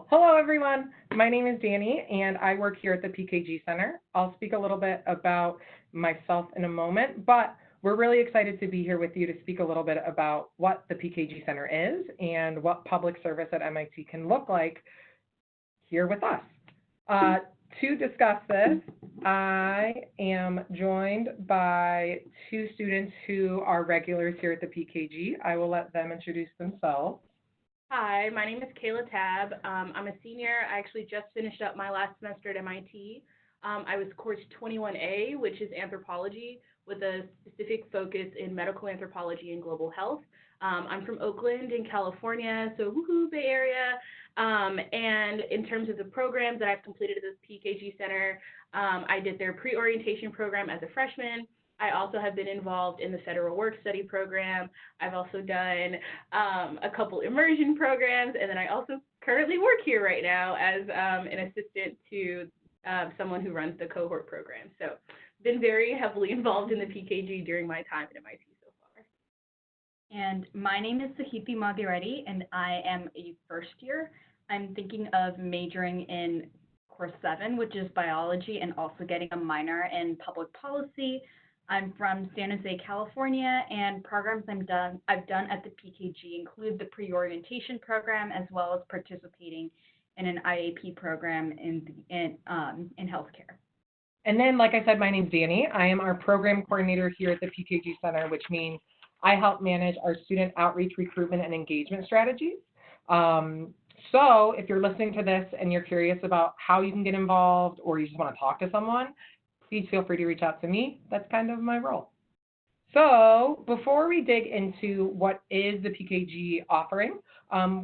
Hello, everyone. My name is Danny, and I work here at the PKG Center. I'll speak a little bit about myself in a moment, but we're really excited to be here with you to speak a little bit about what the PKG Center is and what public service at MIT can look like here with us. To discuss this, I am joined by two students who are regulars here at the PKG. I will let them introduce themselves. Hi, my name is Kayla Tab. I'm a senior. I actually just finished up my last semester at MIT. I was course 21A, which is anthropology, with a specific focus in medical anthropology and global health. I'm from Oakland in California, so woohoo, Bay Area. And in terms of the programs that I've completed at the PKG Center, I did their pre-orientation program as a freshman. I also have been involved in the Federal Work Study program. I've also done a couple immersion programs, and then I also currently work here right now as an assistant to someone who runs the cohort program. So been very heavily involved in the PKG during my time at MIT so far. And my name is Sahithi Maghireddy, and I am a first year. I'm thinking of majoring in course 7, which is biology, and also getting a minor in public policy. I'm from San Jose, California, and programs I've done at the PKG include the pre-orientation program as well as participating in an IAP program in healthcare. And then, like I said, my name's Danny. I am our program coordinator here at the PKG Center, which means I help manage our student outreach, recruitment, and engagement strategies. So if you're listening to this and you're curious about how you can get involved or you just want to talk to someone, please feel free to reach out to me. That's kind of my role. So before we dig into what is the PKG offering,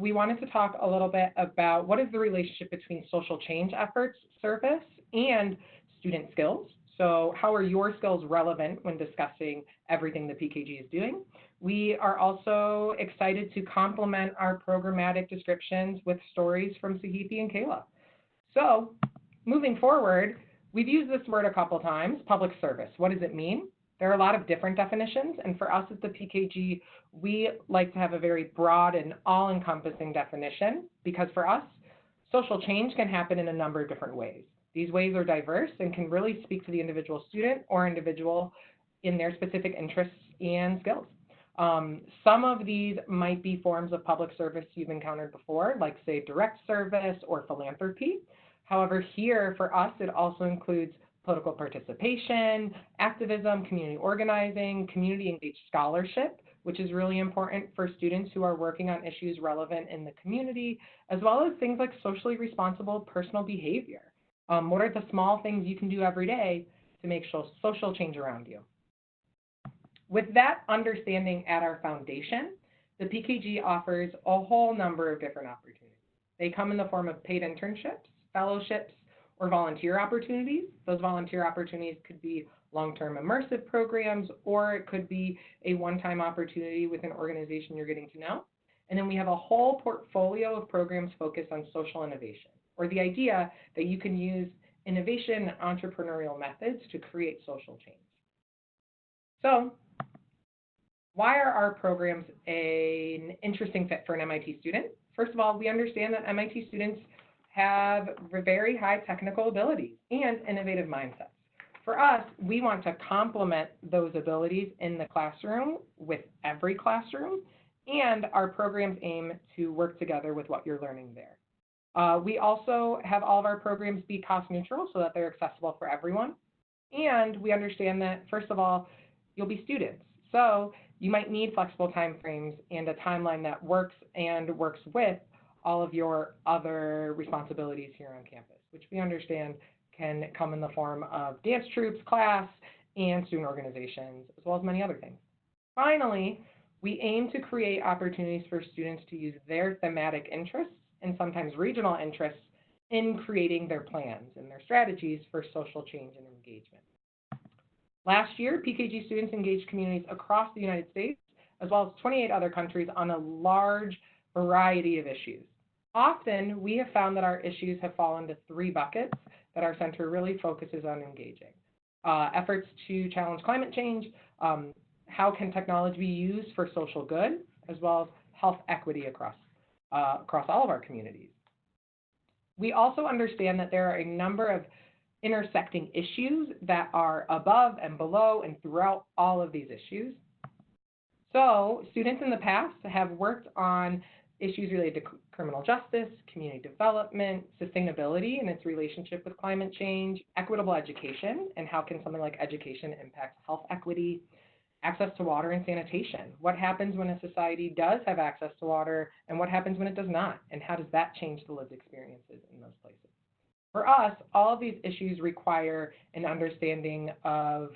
we wanted to talk a little bit about what is the relationship between social change efforts, service, and student skills. So how are your skills relevant when discussing everything the PKG is doing? We are also excited to complement our programmatic descriptions with stories from Sahithi and Kayla. So moving forward, we've used this word a couple times, public service. What does it mean? There are a lot of different definitions, and for us at the PKG, we like to have a very broad and all-encompassing definition because for us, social change can happen in a number of different ways. These ways are diverse and can really speak to the individual student or individual in their specific interests and skills. Some of these might be forms of public service you've encountered before, like say direct service or philanthropy. However, here for us, it also includes political participation, activism, community organizing, community engaged scholarship, which is really important for students who are working on issues relevant in the community, as well as things like socially responsible personal behavior. What are the small things you can do every day to make social change around you? With that understanding at our foundation, the PKG offers a whole number of different opportunities. They come in the form of paid internships, fellowships, or volunteer opportunities. Those volunteer opportunities could be long-term immersive programs, or it could be a one-time opportunity with an organization you're getting to know. And then we have a whole portfolio of programs focused on social innovation, or the idea that you can use innovation and entrepreneurial methods to create social change. So why are our programs an interesting fit for an MIT student? First of all, we understand that MIT students have very high technical abilities and innovative mindsets. For us, we want to complement those abilities in the classroom with every classroom, and our programs aim to work together with what you're learning there. We also have all of our programs be cost neutral so that they're accessible for everyone. And we understand that, first of all, you'll be students. So you might need flexible timeframes and a timeline that works with all of your other responsibilities here on campus, which we understand can come in the form of dance troops, class, and student organizations, as well as many other things. Finally, we aim to create opportunities for students to use their thematic interests and sometimes regional interests in creating their plans and their strategies for social change and engagement. Last year, PKG students engaged communities across the United States, as well as 28 other countries on a large variety of issues. Often, we have found that our issues have fallen into 3 buckets that our center really focuses on engaging. Efforts to challenge climate change, how can technology be used for social good, as well as health equity across all of our communities. We also understand that there are a number of intersecting issues that are above and below and throughout all of these issues. So students in the past have worked on issues related to criminal justice, community development, sustainability and its relationship with climate change, equitable education, and how can something like education impact health equity, access to water and sanitation. What happens when a society does have access to water, and what happens when it does not, and how does that change the lived experiences in those places? For us, all of these issues require an understanding of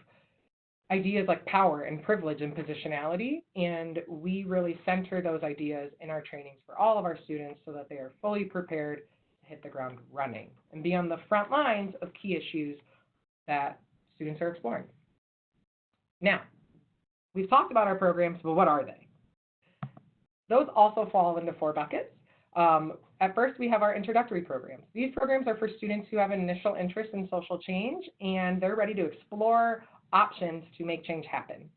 ideas like power and privilege and positionality, and we really center those ideas in our trainings for all of our students so that they are fully prepared to hit the ground running and be on the front lines of key issues that students are exploring. Now, we've talked about our programs, but what are they? Those also fall into 4 buckets. At first, we have our introductory programs. These programs are for students who have an initial interest in social change, and they're ready to explore options to make change happen.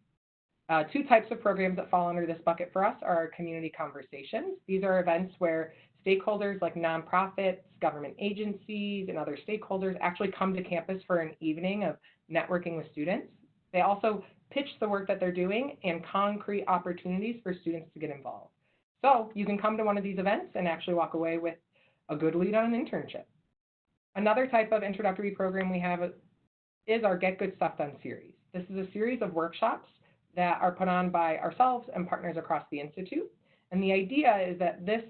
2 types of programs that fall under this bucket for us are our community conversations. These are events where stakeholders like nonprofits, government agencies, and other stakeholders actually come to campus for an evening of networking with students. They also pitch the work that they're doing and concrete opportunities for students to get involved. So you can come to one of these events and actually walk away with a good lead on an internship. Another type of introductory program we have is our Get Good Stuff Done series. This is a series of workshops that are put on by ourselves and partners across the Institute. And the idea is that this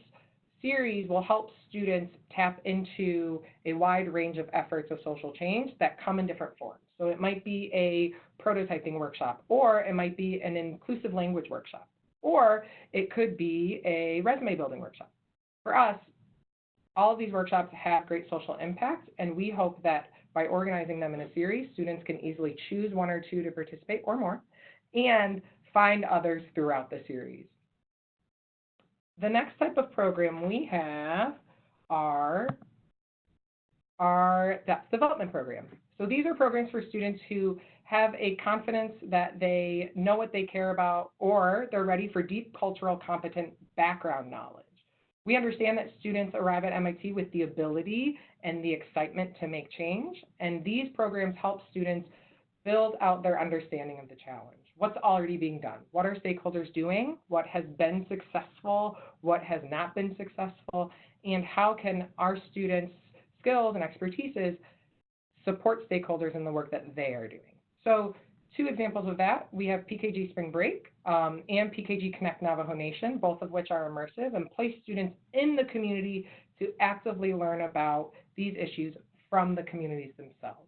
series will help students tap into a wide range of efforts of social change that come in different forms. So it might be a prototyping workshop, or it might be an inclusive language workshop, or it could be a resume building workshop. For us, all of these workshops have great social impact, and we hope that by organizing them in a series, students can easily choose 1 or 2 to participate or more, and find others throughout the series. The next type of program we have are our depth development programs. So these are programs for students who have a confidence that they know what they care about, or they're ready for deep cultural competent background knowledge. We understand that students arrive at MIT with the ability and the excitement to make change, and these programs help students build out their understanding of the challenge. What's already being done? What are stakeholders doing? What has been successful? What has not been successful? And how can our students' skills and expertises support stakeholders in the work that they are doing? So 2 examples of that, we have PKG Spring Break and PKG Connect Navajo Nation, both of which are immersive and place students in the community to actively learn about these issues from the communities themselves.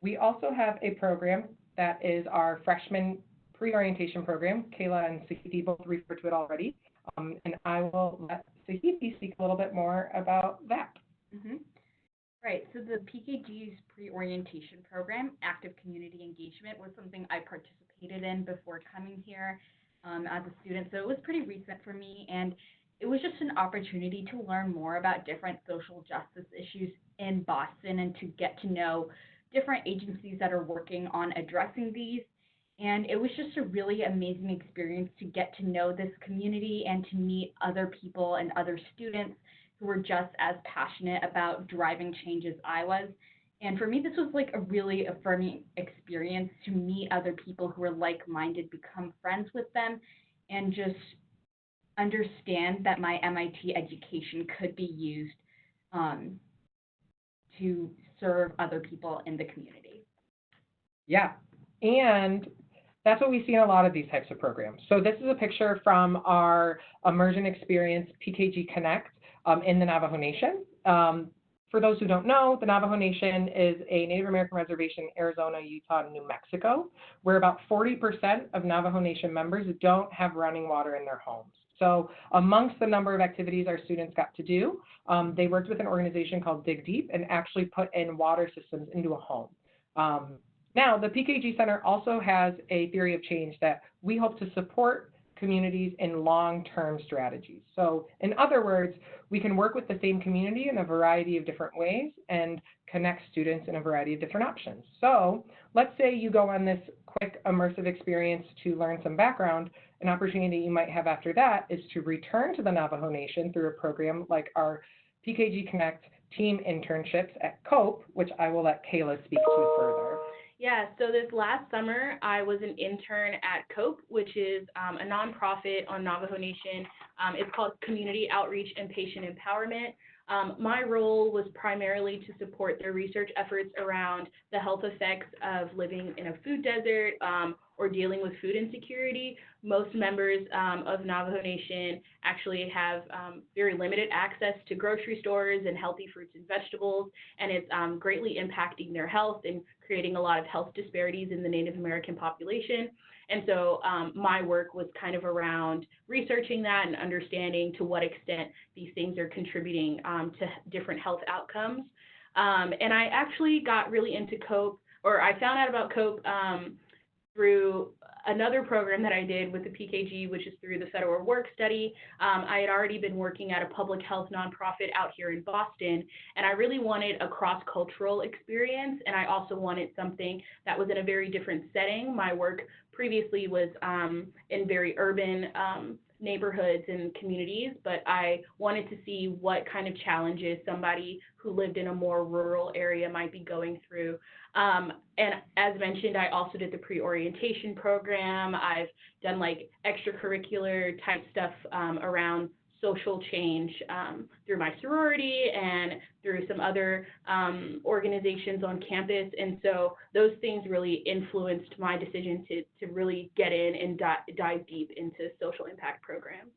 We also have a program that is our freshman pre-orientation program. Kayla and Sahiti both referred to it already, and I will let Sahiti speak a little bit more about that. Right, so the PKG's pre-orientation program, Active Community Engagement, was something I participated in before coming here as a student, so it was pretty recent for me, and it was just an opportunity to learn more about different social justice issues in Boston and to get to know different agencies that are working on addressing these. And it was just a really amazing experience to get to know this community and to meet other people and other students who were just as passionate about driving change as I was. And for me, this was like a really affirming experience to meet other people who were like-minded, become friends with them, and just understand that my MIT education could be used to serve other people in the community. Yeah, and that's what we see in a lot of these types of programs. So this is a picture from our immersion experience, PKG Connect, in the Navajo Nation. For those who don't know, the Navajo Nation is a Native American reservation in Arizona, Utah, and New Mexico, where about 40% of Navajo Nation members don't have running water in their homes. So amongst the number of activities our students got to do, they worked with an organization called Dig Deep and actually put in water systems into a home. Now, the PKG Center also has a theory of change that we hope to support communities in long-term strategies. So in other words, we can work with the same community in a variety of different ways and connect students in a variety of different options. So let's say you go on this quick immersive experience to learn some background. An opportunity you might have after that is to return to the Navajo Nation through a program like our PKG Connect team internships at COPE, which I will let Kayla speak to further. Yeah, so this last summer, I was an intern at COPE, which is a nonprofit on Navajo Nation. It's called Community Outreach and Patient Empowerment. My role was primarily to support their research efforts around the health effects of living in a food desert or dealing with food insecurity. Most members of Navajo Nation actually have very limited access to grocery stores and healthy fruits and vegetables, and it's greatly impacting their health and creating a lot of health disparities in the Native American population. And so my work was kind of around researching that and understanding to what extent these things are contributing to different health outcomes. And I actually got really into COPE, or I found out about COPE through another program that I did with the PKG, which is through the Federal Work Study. I had already been working at a public health nonprofit out here in Boston, and I really wanted a cross-cultural experience, and I also wanted something that was in a very different setting. My work previously was in very urban neighborhoods and communities, but I wanted to see what kind of challenges somebody who lived in a more rural area might be going through. And as mentioned, I also did the pre-orientation program. I've done like extracurricular type stuff around social change through my sorority and through some other organizations on campus. And so those things really influenced my decision to really get in and dive deep into social impact programs.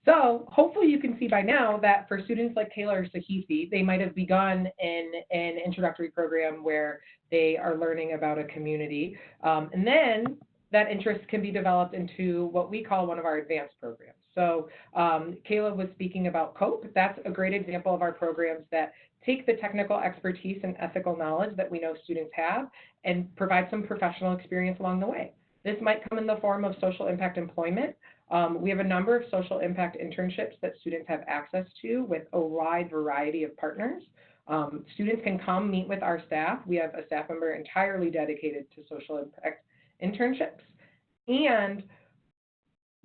So hopefully you can see by now that for students like Kayla or Sahithi, they might have begun in an introductory program where they are learning about a community. And then that interest can be developed into what we call one of our advanced programs. So Kayla was speaking about COPE. That's a great example of our programs that take the technical expertise and ethical knowledge that we know students have and provide some professional experience along the way. This might come in the form of social impact employment. We have a number of social impact internships that students have access to with a wide variety of partners. Students can come meet with our staff. We have a staff member entirely dedicated to social impact internships, and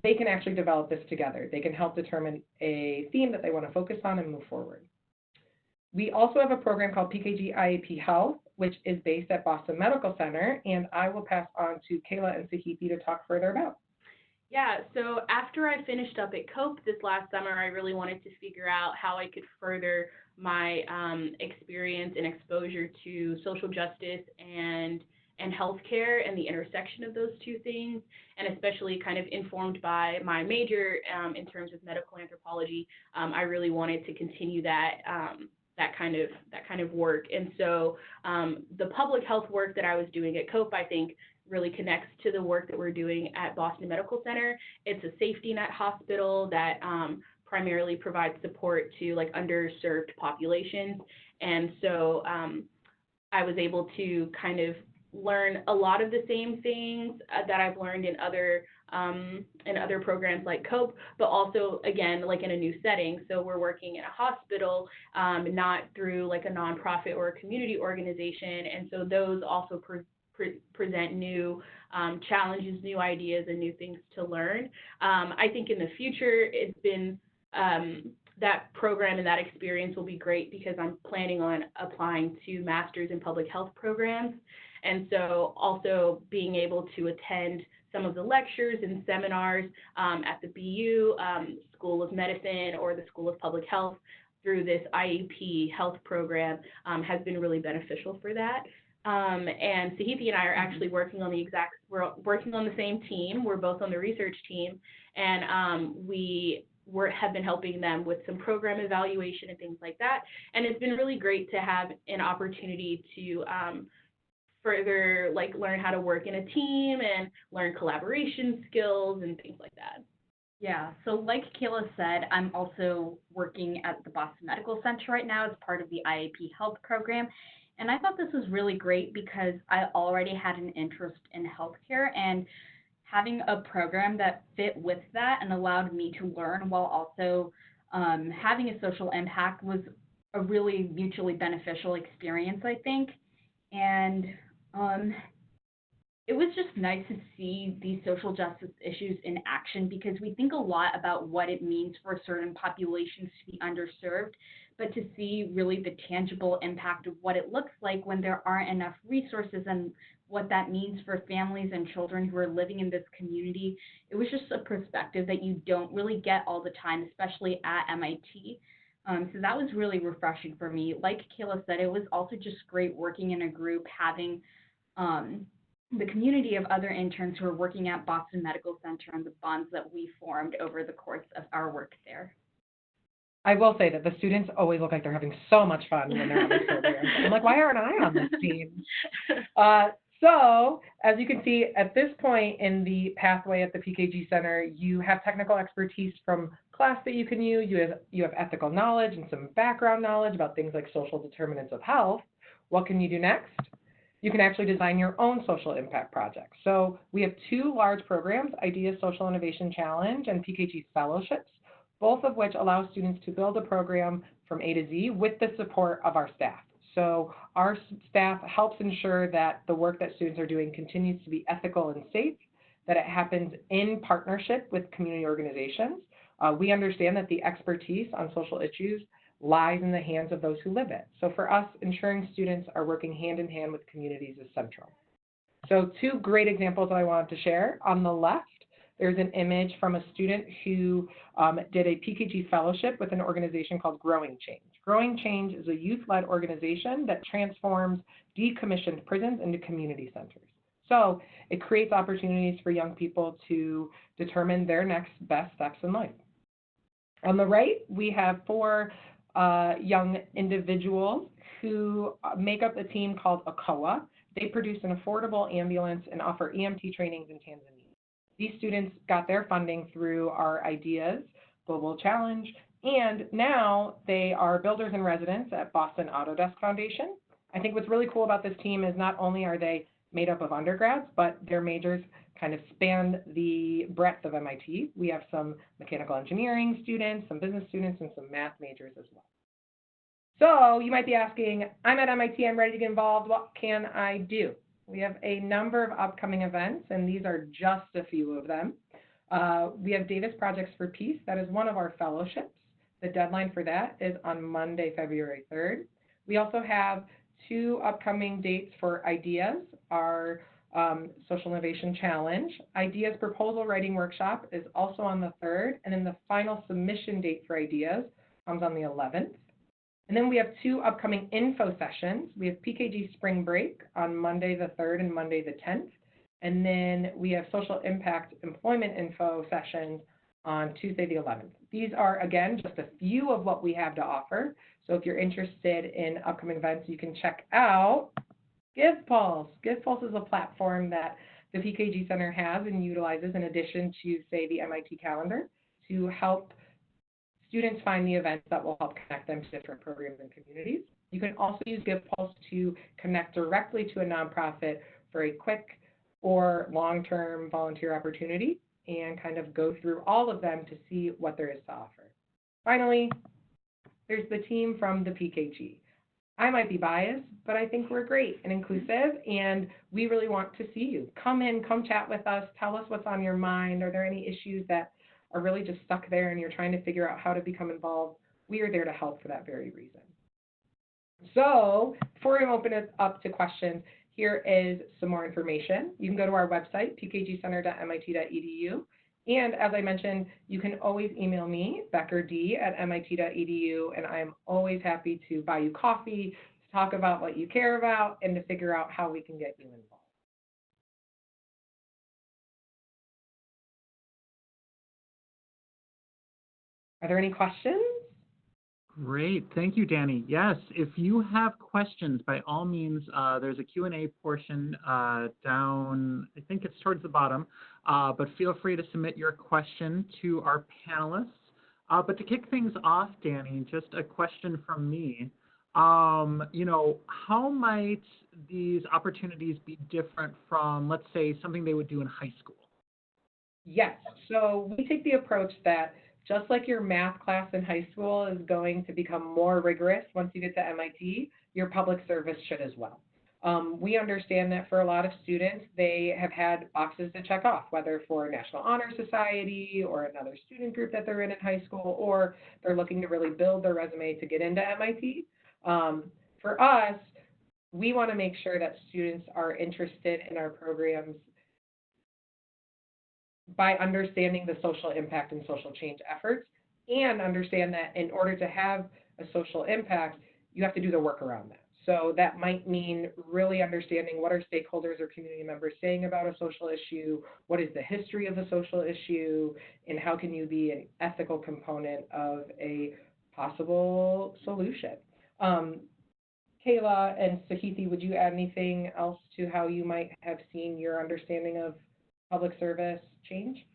they can actually develop this together. They can help determine a theme that they want to focus on and move forward. We also have a program called PKG IAP Health, which is based at Boston Medical Center, and I will pass on to Kayla and Sahithi to talk further about. Yeah, so after I finished up at COPE this last summer, I really wanted to figure out how I could further my experience and exposure to social justice and healthcare and the intersection of those two things, and especially kind of informed by my major in terms of medical anthropology. I really wanted to continue that that kind of work, and so the public health work that I was doing at COPE, I think, really connects to the work that we're doing at Boston Medical Center. It's a safety net hospital that primarily provides support to like underserved populations, and so I was able to kind of learn a lot of the same things that I've learned in other programs like COPE, but also, again, like in a new setting. So we're working in a hospital, not through like a nonprofit or a community organization, and so those also present new challenges, new ideas, and new things to learn. I think in the future, it's been that program and that experience will be great because I'm planning on applying to master's in public health programs. And so also being able to attend some of the lectures and seminars at the BU, School of Medicine, or the School of Public Health through this IEP health program has been really beneficial for that. And Sahithi and I are actually working on we're working on the same team. We're both on the research team, and we have been helping them with some program evaluation and things like that. And it's been really great to have an opportunity to further like learn how to work in a team and learn collaboration skills and things like that. Yeah, so like Kayla said, I'm also working at the Boston Medical Center right now as part of the IAP Health program. And I thought this was really great because I already had an interest in healthcare, and having a program that fit with that and allowed me to learn while also having a social impact was a really mutually beneficial experience, I think. And it was just nice to see these social justice issues in action because we think a lot about what it means for certain populations to be underserved, but to see really the tangible impact of what it looks like when there aren't enough resources and what that means for families and children who are living in this community, it was just a perspective that you don't really get all the time, especially at MIT. So that was really refreshing for me. Like Kayla said, it was also just great working in a group, having um, the community of other interns who are working at Boston Medical Center and the bonds that we formed over the course of our work there. I will say that the students always look like they're having so much fun when they're on these programs. I'm like, why aren't I on this team? So, as you can see, at this point in the pathway at the PKG Center, you have technical expertise from class that you can use. You have ethical knowledge and some background knowledge about things like social determinants of health. What can you do next? You can actually design your own social impact project. So we have two large programs, Ideas Social Innovation Challenge and PKG Fellowships, both of which allow students to build a program from A to Z with the support of our staff. So our staff helps ensure that the work that students are doing continues to be ethical and safe, that it happens in partnership with community organizations. We understand that the expertise on social issues lies in the hands of those who live it. So for us, ensuring students are working hand in hand with communities is central. So two great examples that I wanted to share. On the left, there's an image from a student who did a PKG fellowship with an organization called Growing Change. Growing Change is a youth-led organization that transforms decommissioned prisons into community centers. So it creates opportunities for young people to determine their next best steps in life. On the right, we have four young individuals who make up a team called ACOA. They produce an affordable ambulance and offer EMT trainings in Tanzania. These students got their funding through our Ideas Global Challenge, and now they are builders in residence at Boston Autodesk Foundation. I think what's really cool about this team is not only are they made up of undergrads, but their majors kind of span the breadth of MIT. We have some mechanical engineering students, some business students, and some math majors as well. So you might be asking, I'm at MIT, I'm ready to get involved, what can I do? We have a number of upcoming events, and these are just a few of them. We have Davis Projects for Peace. That is one of our fellowships. The deadline for that is on Monday, February 3rd. We also have two upcoming dates for Ideas, our Social Innovation Challenge. Ideas Proposal Writing Workshop is also on the 3rd, and then the final submission date for Ideas comes on the 11th. And then we have two upcoming info sessions. We have PKG Spring Break on Monday the 3rd and Monday the 10th. And then we have Social Impact Employment Info sessions on Tuesday the 11th. These are, again, just a few of what we have to offer. So if you're interested in upcoming events, you can check out GivePulse. GivePulse is a platform that the PKG Center has and utilizes in addition to, say, the MIT calendar to help students find the events that will help connect them to different programs and communities. You can also use GivePulse to connect directly to a nonprofit for a quick or long-term volunteer opportunity and kind of go through all of them to see what there is to offer. Finally, there's the team from the PKG. I might be biased, but I think we're great and inclusive, and we really want to see you. Come in, come chat with us, tell us what's on your mind. Are there any issues that are really just stuck there and you're trying to figure out how to become involved? We are there to help for that very reason. So before we open it up to questions, here is some more information. You can go to our website, pkgcenter.mit.edu. And as I mentioned, you can always email me, beckerd@mit.edu, and I am always happy to buy you coffee, to talk about what you care about, and to figure out how we can get you involved. Are there any questions? Great. Thank you, Danny. Yes, if you have questions, by all means, there's a Q&A portion down, I think it's towards the bottom, but feel free to submit your question to our panelists. But to kick things off, Danny, just a question from me. You know, how might these opportunities be different from, let's say, something they would do in high school? Yes. So we take the approach that just like your math class in high school is going to become more rigorous once you get to MIT, your public service should as well. We understand that for a lot of students, they have had boxes to check off, whether for National Honor Society or another student group that they're in high school, or they're looking to really build their resume to get into MIT. For us, we want to make sure that students are interested in our programs by understanding the social impact and social change efforts, and understand that in order to have a social impact, you have to do the work around that. So that might mean really understanding what are stakeholders or community members saying about a social issue, what is the history of a social issue, and how can you be an ethical component of a possible solution. Kayla and Sahithi, would you add anything else to how you might have seen your understanding of public service change?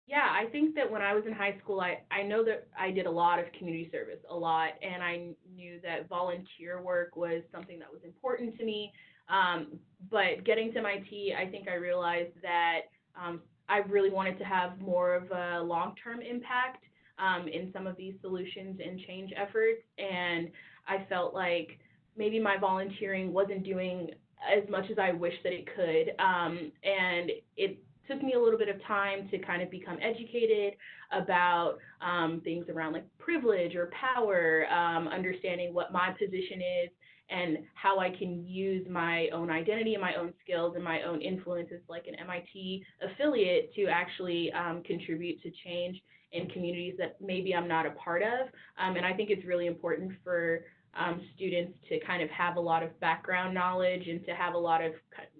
Yeah, I think that when I was in high school, I know that I did a lot of community service, a lot, and I knew that volunteer work was something that was important to me. But getting to MIT, I think I realized that I really wanted to have more of a long-term impact in some of these solutions and change efforts, and I felt like maybe my volunteering wasn't doing as much as I wish that it could, and it took me a little bit of time to kind of become educated about things around like privilege or power, understanding what my position is and how I can use my own identity and my own skills and my own influences like an MIT affiliate to actually contribute to change in communities that maybe I'm not a part of. And I think it's really important for students to kind of have a lot of background knowledge and to have a lot of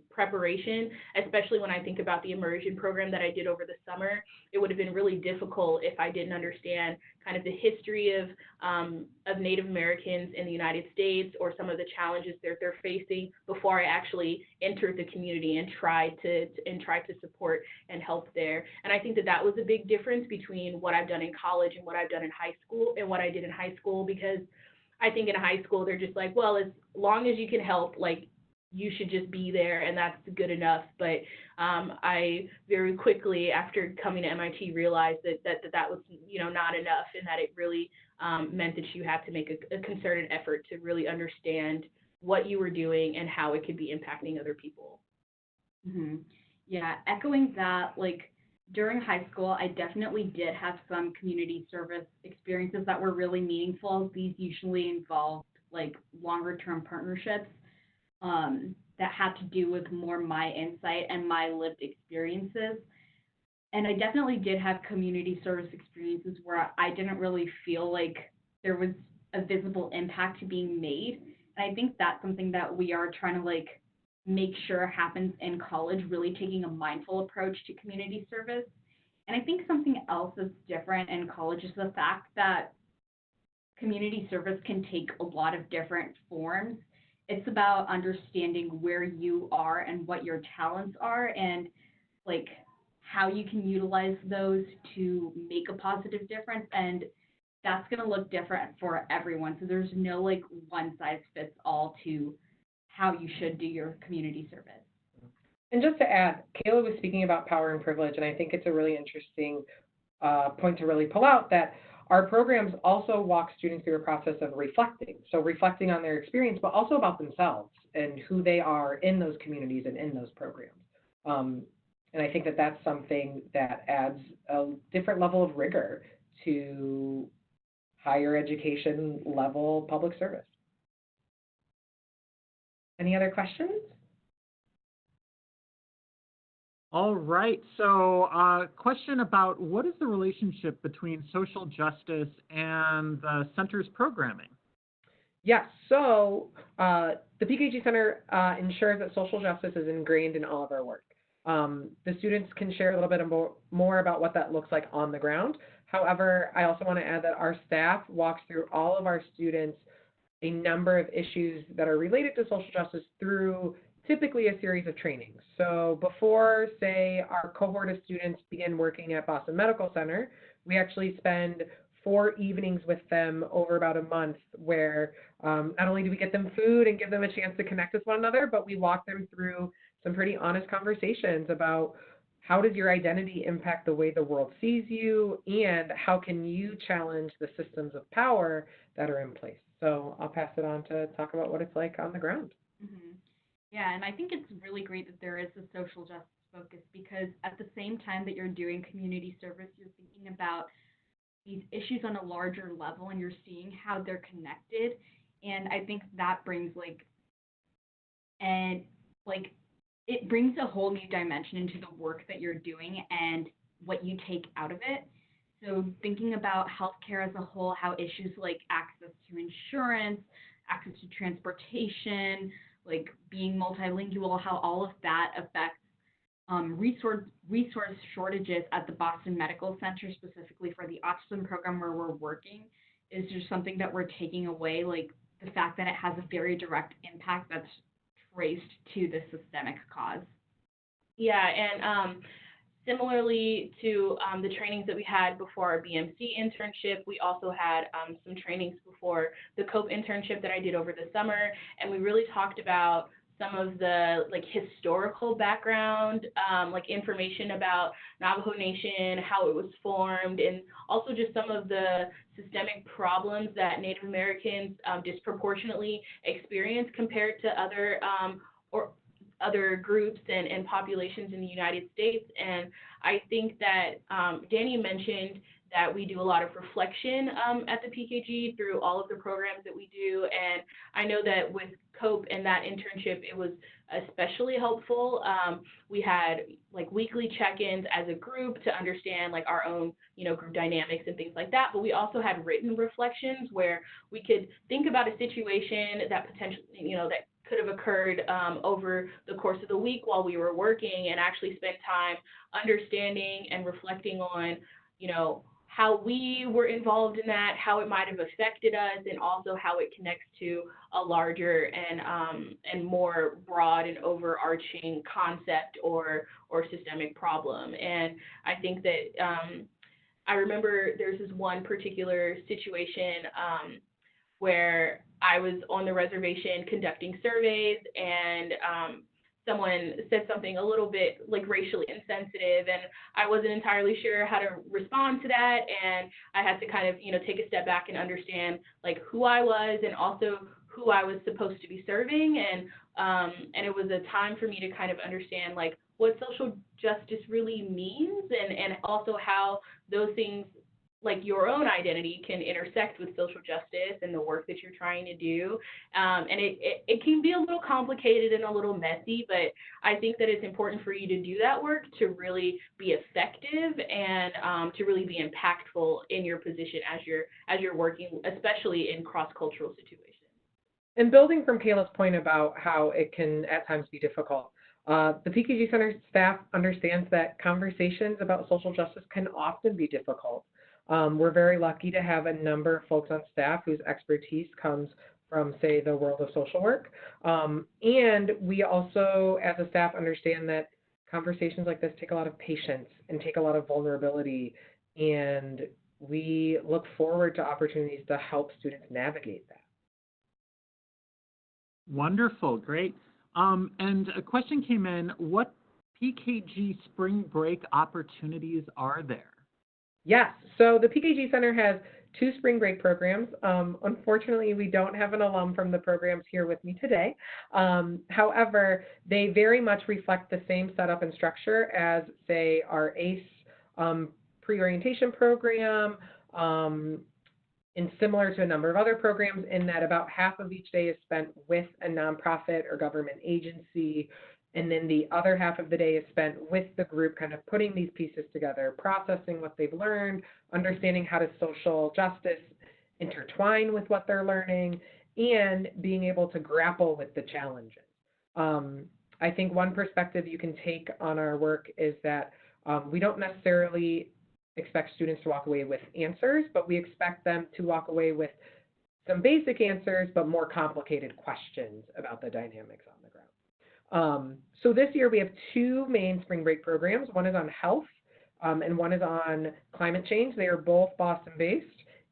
preparation, especially when I think about the immersion program that I did over the summer. It would have been really difficult if I didn't understand kind of the history of Native Americans in the United States or some of the challenges that they're facing before I actually entered the community and tried to support and help there. And I think that that was a big difference between what I've done in college and what I've done in high school and what I did in high school, because I think in high school they're just like, well, as long as you can help, like, you should just be there and that's good enough. But I very quickly, after coming to MIT, realized that was, not enough, and that it really meant that you had to make a concerted effort to really understand what you were doing and how it could be impacting other people. Mm-hmm. Yeah, echoing that, like during high school, I definitely did have some community service experiences that were really meaningful. These usually involved like longer term partnerships that had to do with more my insight and my lived experiences. And I definitely did have community service experiences where I didn't really feel like there was a visible impact being made. And I think that's something that we are trying to like make sure happens in college, really taking a mindful approach to community service. And I think something else that's different in college is the fact that community service can take a lot of different forms. It's about understanding where you are and what your talents are and like how you can utilize those to make a positive difference. And that's going to look different for everyone. So there's no like one size fits all to how you should do your community service. And just to add, Kayla was speaking about power and privilege, and I think it's a really interesting point to really pull out that our programs also walk students through a process of reflecting. So reflecting on their experience, but also about themselves and who they are in those communities and in those programs. And I think that that's something that adds a different level of rigor to higher education level public service. Any other questions? All right, so question about what is the relationship between social justice and the center's programming? Yes, so the PKG Center ensures that social justice is ingrained in all of our work. The students can share a little bit more about what that looks like on the ground. However, I also want to add that our staff walks through all of our students a number of issues that are related to social justice through typically a series of trainings. So before, say, our cohort of students begin working at Boston Medical Center, we actually spend 4 evenings with them over about a month where not only do we get them food and give them a chance to connect with one another, but we walk them through some pretty honest conversations about how does your identity impact the way the world sees you, and how can you challenge the systems of power that are in place. So I'll pass it on to talk about what it's like on the ground. Mm-hmm. Yeah, and I think it's really great that there is a social justice focus because at the same time that you're doing community service, you're thinking about these issues on a larger level and you're seeing how they're connected. And I think that brings and like it brings a whole new dimension into the work that you're doing and what you take out of it. So thinking about healthcare as a whole, how issues like access to insurance, access to transportation, like being multilingual, how all of that affects resource shortages at the Boston Medical Center, specifically for the autism program where we're working, is just something that we're taking away, like the fact that it has a very direct impact that's traced to the systemic cause. Yeah, and similarly to the trainings that we had before our BMC internship, we also had some trainings before the COPE internship that I did over the summer, and we really talked about some of the like historical background, like information about Navajo Nation, how it was formed, and also just some of the systemic problems that Native Americans disproportionately experience compared to or other groups and populations in the United States. And I think that Danny mentioned that we do a lot of reflection at the PKG through all of the programs that we do. And I know that with COPE and that internship, it was especially helpful. We had like weekly check-ins as a group to understand like our own, group dynamics and things like that. But we also had written reflections where we could think about a situation that potentially, that could have occurred over the course of the week while we were working, and actually spend time understanding and reflecting on, how we were involved in that, how it might have affected us, and also how it connects to a larger and more broad and overarching concept or systemic problem. And I think that I remember there's this one particular situation where I was on the reservation conducting surveys, and someone said something a little bit like racially insensitive, and I wasn't entirely sure how to respond to that, and I had to kind of, take a step back and understand like who I was and also who I was supposed to be serving, and it was a time for me to kind of understand like what social justice really means, and also how those things like your own identity can intersect with social justice and the work that you're trying to do. And it can be a little complicated and a little messy, but I think that it's important for you to do that work to really be effective and to really be impactful in your position as you're working, especially in cross-cultural situations. And building from Kayla's point about how it can at times be difficult, the PKG Center staff understands that conversations about social justice can often be difficult. We're very lucky to have a number of folks on staff whose expertise comes from, say, the world of social work. And we also, as a staff, understand that conversations like this take a lot of patience and take a lot of vulnerability. And we look forward to opportunities to help students navigate that. Wonderful, great. And a question came in, what PKG spring break opportunities are there? Yes, so the PKG Center has 2 spring break programs. Unfortunately, we don't have an alum from the programs here with me today. However, they very much reflect the same setup and structure as, say, our ACE pre-orientation program, and similar to a number of other programs, in that about half of each day is spent with a nonprofit or government agency, and then the other half of the day is spent with the group, kind of putting these pieces together, processing what they've learned, understanding how does social justice intertwine with what they're learning, and being able to grapple with the challenges. I think one perspective you can take on our work is that we don't necessarily expect students to walk away with answers, but we expect them to walk away with some basic answers, but more complicated questions about the dynamics on the ground. So this year we have 2 main spring break programs. One is on health and one is on climate change. They are both Boston-based,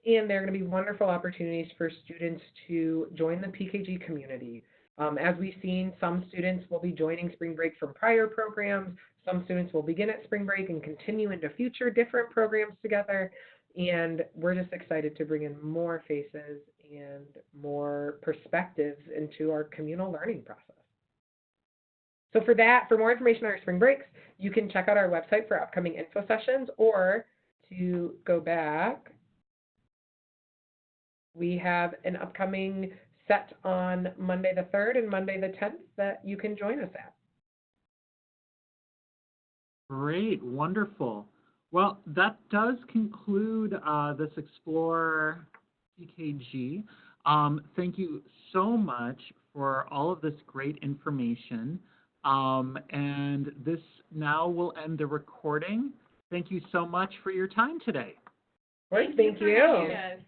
and they're going to be wonderful opportunities for students to join the PKG community. As we've seen, some students will be joining spring break from prior programs. Some students will begin at spring break and continue into future different programs together. And we're just excited to bring in more faces and more perspectives into our communal learning process. So for that, for more information on our spring breaks, you can check out our website for upcoming info sessions, or to go back, we have an upcoming set on Monday the 3rd and Monday the 10th that you can join us at. Great, wonderful. Well, that does conclude this Explore PKG. Thank you so much for all of this great information. And this now will end the recording. Thank you so much for your time today. Thank you. Yes.